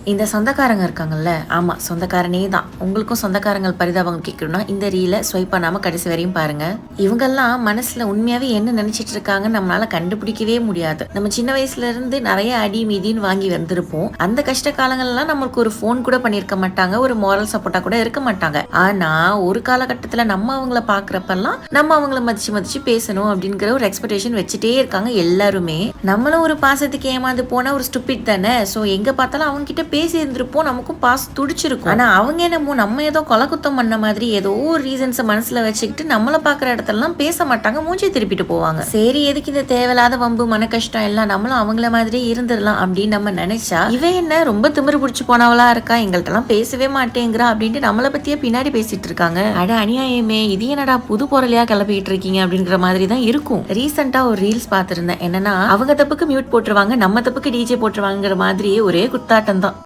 இந்த சொந்தக்காரங்க இருக்காங்கல்ல, ஆமா சொந்தக்காரனே தான். உங்களுக்கும் சொந்தக்காரங்கள் பரிதாபங்கள் கேட்கணும்னா இந்த ரீல ஸ்வைப் பண்ணாம கடைசி வரையும் பாருங்க. இவங்கெல்லாம் மனசுல உண்மையாவே என்ன நினைச்சிட்டு இருக்காங்கன்னு நம்மளால கண்டுபிடிக்கவே முடியாது. நம்ம சின்ன வயசுல இருந்து நிறைய அடி மீதின்னு வாங்கி வந்திருப்போம். அந்த கஷ்ட காலங்கள்லாம் நம்மளுக்கு ஒரு ஃபோன் கூட பண்ணிருக்க மாட்டாங்க, ஒரு மாரல் சப்போர்ட்டா கூட இருக்க மாட்டாங்க. ஆனா ஒரு காலகட்டத்துல நம்ம அவங்கள பாக்குறப்பெல்லாம் நம்ம அவங்கள மதிச்சு மதிச்சு பேசணும் அப்படிங்கிற ஒரு எக்ஸ்பெக்டேஷன் வச்சுட்டே இருக்காங்க எல்லாருமே. நம்மளும் ஒரு பாசத்துக்கு ஏமாந்து போன ஒரு ஸ்டூபிட் தானே. சோ எங்க பார்த்தாலும் அவங்க கிட்ட பேசி இருந்திருப்போம், நமக்கும் பாஸ் துடிச்சிருக்கும். ஆனா அவங்க என்னமோ நம்ம ஏதோ கொலகுத்தம் பண்ண மாதிரி ஏதோ ஒரு ரீசன்ஸ் மனசுல வச்சுக்கிட்டு நம்மள பாக்குற இடத்துலலாம் பேச மாட்டாங்க, மூஞ்சி திருப்பிட்டு போவாங்க. சரி எதுக்கு இந்த தேவையில்லாத வம்பு மன கஷ்டம் எல்லாம், நம்மளும் அவங்கள மாதிரி இருந்துடலாம் அப்படின்னு நம்ம நினைச்சா இவ என்ன ரொம்ப திமிரு பிடிச்சு போனவளா இருக்கா, எங்கள்கிட்ட எல்லாம் பேசவே மாட்டேங்கிறா அப்படின்ட்டு நம்மளை பத்தியே பின்னாடி பேசிட்டு இருக்காங்க. அட அநியாயமே, இது என்னடா புது பொருளையா கிளப்பிட்டு இருக்கீங்க அப்படிங்கிற மாதிரி தான் இருக்கும். ரீசெண்டா ஒரு ரீல்ஸ் பார்த்திருந்தேன். என்னன்னா அவங்க தப்புக்கு மியூட் போட்டுருவாங்க, நம்ம தப்புக்கு டிஜே போட்டுருவாங்கிற மாதிரி ஒரே குத்தாட்டம் தான்.